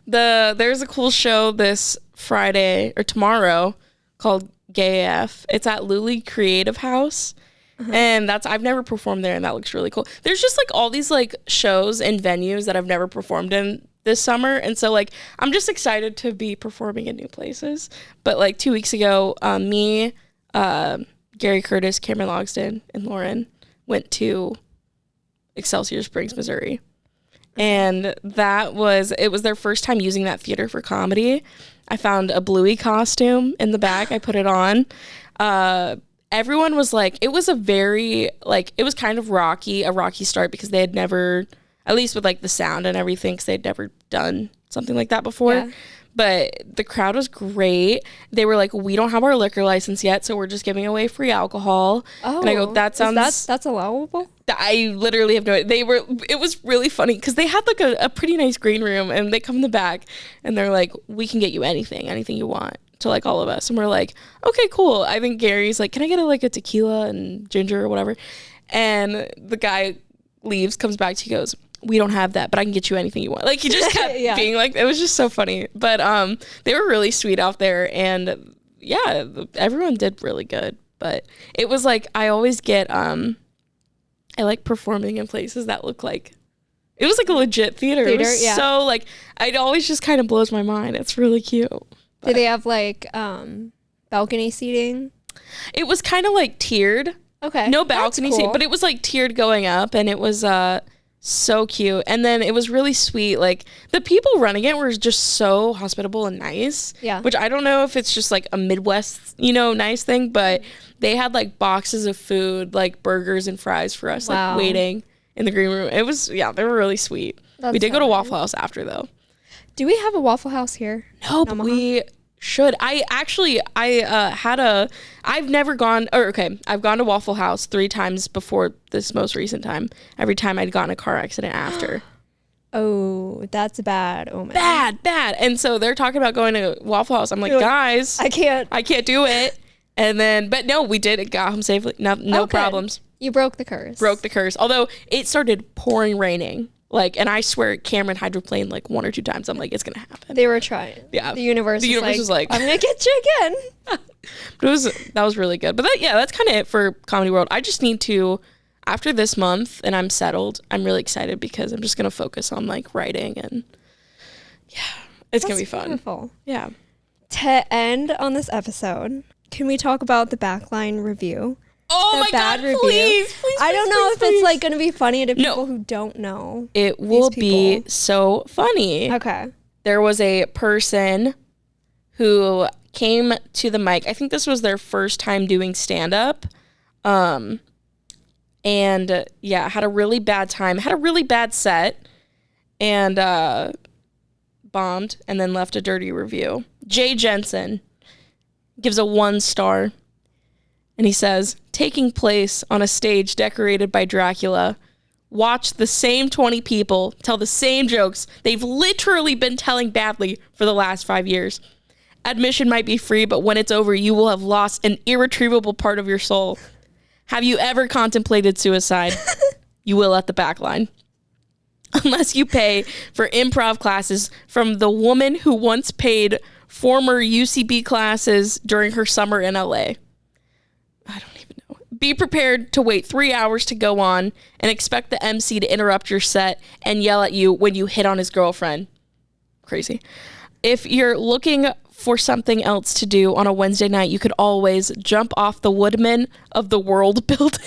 there's a cool show this Friday or tomorrow called Gay AF. It's at Luli Creative House, And I've never performed there, and that looks really cool. There's just like all these like shows and venues that I've never performed in this summer, and so like I'm just excited to be performing in new places. But like 2 weeks ago, me, Gary Curtis, Cameron Logsdon, and Lauren went to Excelsior Springs, Missouri, and it was their first time using that theater for comedy. I found a Bluey costume in the back. I put it on. Everyone was like, it was it was kind of a rocky start, because they had never, at least with like the sound and everything, because they'd never done something like that before. Yeah. But the crowd was great. They were like, we don't have our liquor license yet, so we're just giving away free alcohol. Oh, and I go, that's allowable? I literally have no idea. It was really funny, because they had like a pretty nice green room, and they come in the back and they're like, we can get you anything you want, to like all of us. And we're like, okay, cool. I think Gary's like, can I get a tequila and ginger or whatever? And the guy leaves, comes back, he goes, we don't have that, but I can get you anything you want. Like, he just kept being like, it was just so funny. But they were really sweet out there, and yeah, everyone did really good. But it was like, I always get I like performing in places that look like, it was like a legit theater. It was so like, it always just kind of blows my mind. It's really cute. But did they have like balcony seating? It was kind of like tiered. Okay. No balcony seat, but it was like tiered going up, and it was so cute. And then it was really sweet. Like, the people running it were just so hospitable and nice. Yeah. Which I don't know if it's just like a Midwest, nice thing, but they had like boxes of food, like burgers and fries for us, like waiting in the green room. It was, they were really sweet. We did go to Waffle House after, though. Do we have a Waffle House here? No, but we should. I've gone to Waffle House 3 times before this most recent time. Every time I'd gotten a car accident after. Oh, that's a bad omen. Bad. And so they're talking about going to Waffle House. I'm like, guys, I can't do it. And then, but no, we did. It got home safely. No problems. You broke the curse. Although it started pouring raining. Like, and I swear Cameron hydroplaned like 1 or 2 times. I'm like, it's gonna happen. They were trying. Yeah. The universe was like, I'm gonna get you again. But that was really good. But that's kind of it for Comedy World. I just need to, after this month and I'm settled, I'm really excited, because I'm just gonna focus on like writing, and it's gonna be fun. Wonderful. Yeah. To end on this episode, can we talk about the backline review? Oh my God, please. I don't know if it's like going to be funny to people who don't know. It will be so funny. Okay. There was a person who came to the mic. I think this was their first time doing stand-up. And had a really bad time. Had a really bad set. And bombed, and then left a dirty review. Jay Jensen gives a 1 star. And he says, taking place on a stage decorated by Dracula, watch the same 20 people tell the same jokes they've literally been telling badly for the last 5 years. Admission might be free, but when it's over, you will have lost an irretrievable part of your soul. Have you ever contemplated suicide? You will at the back line. Unless you pay for improv classes from the woman who once paid former UCB classes during her summer in LA. I don't even know. Be prepared to wait 3 hours to go on and expect the MC to interrupt your set and yell at you when you hit on his girlfriend. Crazy. If you're looking for something else to do on a Wednesday night, you could always jump off the Woodman of the World building.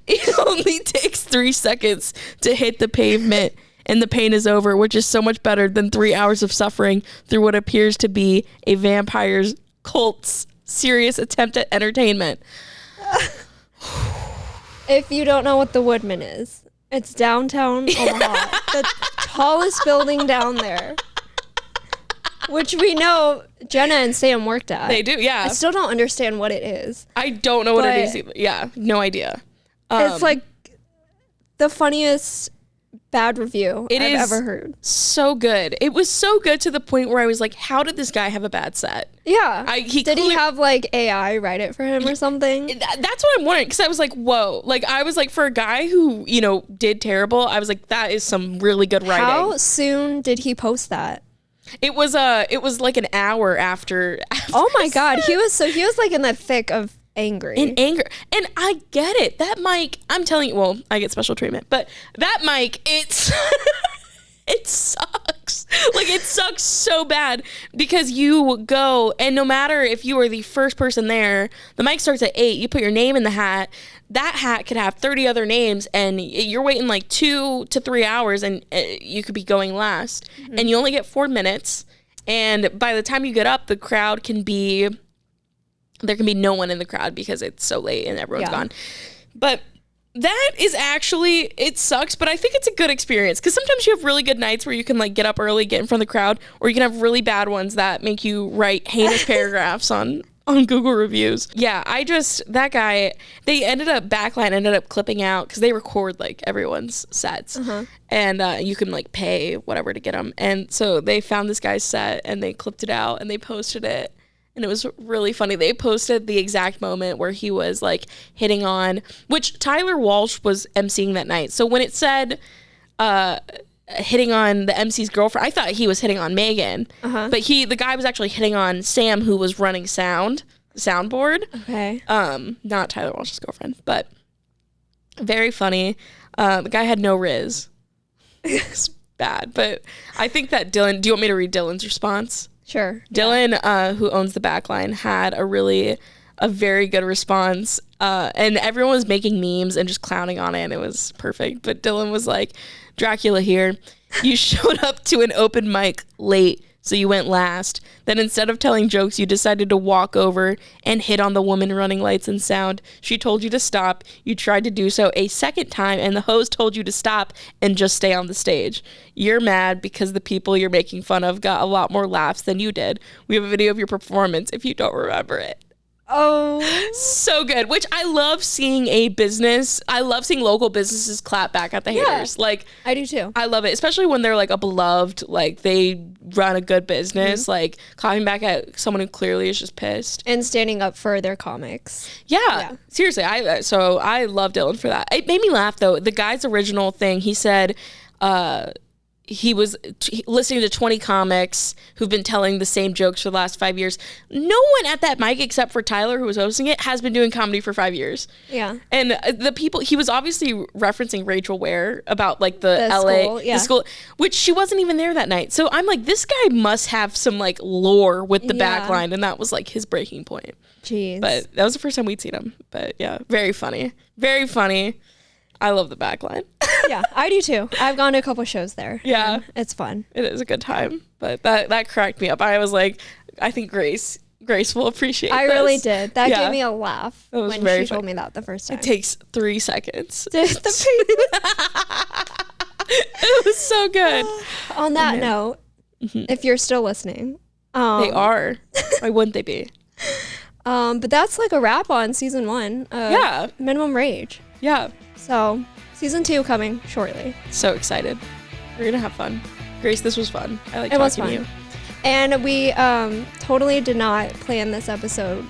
It only takes 3 seconds to hit the pavement and the pain is over, which is so much better than 3 hours of suffering through what appears to be a vampire's cult's serious attempt at entertainment. If you don't know what the Woodman is, it's downtown Omaha, the tallest building down there, which we know Jenna and Sam worked at. They do, yeah. I still don't understand what it is. I don't know what it is either. Yeah, no idea. It's like the funniest bad review I've ever heard. So good. It was so good to the point where I was like, how did this guy have a bad set? Yeah. Did he have like AI write it for him or something? That's what I'm wondering, because I was like, whoa. Like, I was like, for a guy who, did terrible, I was like, that is some really good writing. How soon did he post that? It was like an hour after oh my God. He was like in the thick of angry. In anger. And I get it. That mic, I'm telling you, well, I get special treatment, but that mic, it's it sucks. Like, it sucks so bad because you go, and no matter if you are the first person there, the mic starts at 8, you put your name in the hat, that hat could have 30 other names, and you're waiting like 2 to 3 hours, and you could be going last. Mm-hmm. And you only get 4 minutes. And by the time you get up, there can be no one in the crowd because it's so late and everyone's gone. But that is actually, it sucks, but I think it's a good experience because sometimes you have really good nights where you can like get up early, get in front of the crowd, or you can have really bad ones that make you write heinous paragraphs on Google reviews. Yeah, that guy, Backline ended up clipping out because they record like everyone's sets. Uh-huh. And you can like pay whatever to get them. And so they found this guy's set and they clipped it out and they posted it. And it was really funny. They posted the exact moment where he was like hitting on, which Tyler Walsh was emceeing that night. So when it said hitting on the MC's girlfriend, I thought he was hitting on Megan. Uh-huh. But the guy was actually hitting on Sam, who was running soundboard. Okay. Not Tyler Walsh's girlfriend, but very funny. The guy had no riz. It's bad. But I think that Dylan, do you want me to read Dylan's response? Sure. Dylan, who owns the Backline, had a very good response. And everyone was making memes and just clowning on it, and it was perfect. But Dylan was like, Dracula here. You showed up to an open mic late, so you went last. Then instead of telling jokes, you decided to walk over and hit on the woman running lights and sound. She told you to stop. You tried to do so a second time, and the host told you to stop and just stay on the stage. You're mad because the people you're making fun of got a lot more laughs than you did. We have a video of your performance if you don't remember it. Oh, so good. Which I love seeing I love seeing local businesses clap back at the haters. Like, I do too. I love it, especially when they're like a beloved, like they run a good business, like clapping back at someone who clearly is just pissed and standing up for their comics. Yeah. Seriously. I love Dylan for that. It made me laugh though. The guy's original thing, he said, he was listening to 20 comics who've been telling the same jokes for the last 5 years. No one at that mic, except for Tyler, who was hosting it, has been doing comedy for 5 years. Yeah. And the people, he was obviously referencing Rachel Ware about like the LA school, which she wasn't even there that night. So I'm like, this guy must have some like lore with the Backline. And that was like his breaking point. Jeez. But that was the first time we'd seen him. But yeah, very funny. Very funny. I love the Backline. Yeah, I do too. I've gone to a couple shows there. Yeah. It's fun. It is a good time. But that cracked me up. I was like, I think Grace will appreciate this. I really did. That gave me a laugh when she told me that the first time. It takes 3 seconds. It was so good. On that note, if you're still listening. They are. Why wouldn't they be? But that's like a wrap on season 1 of Minimum Rage. Yeah. So, season 2 coming shortly. So excited. We're going to have fun. Grace, this was fun. I like talking to you. And we totally did not plan this episode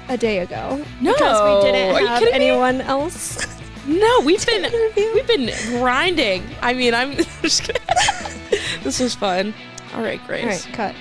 a day ago. No. Because we didn't have anyone else. No, we've been grinding. I mean, I'm just kidding. This was fun. All right, Grace. All right, cut.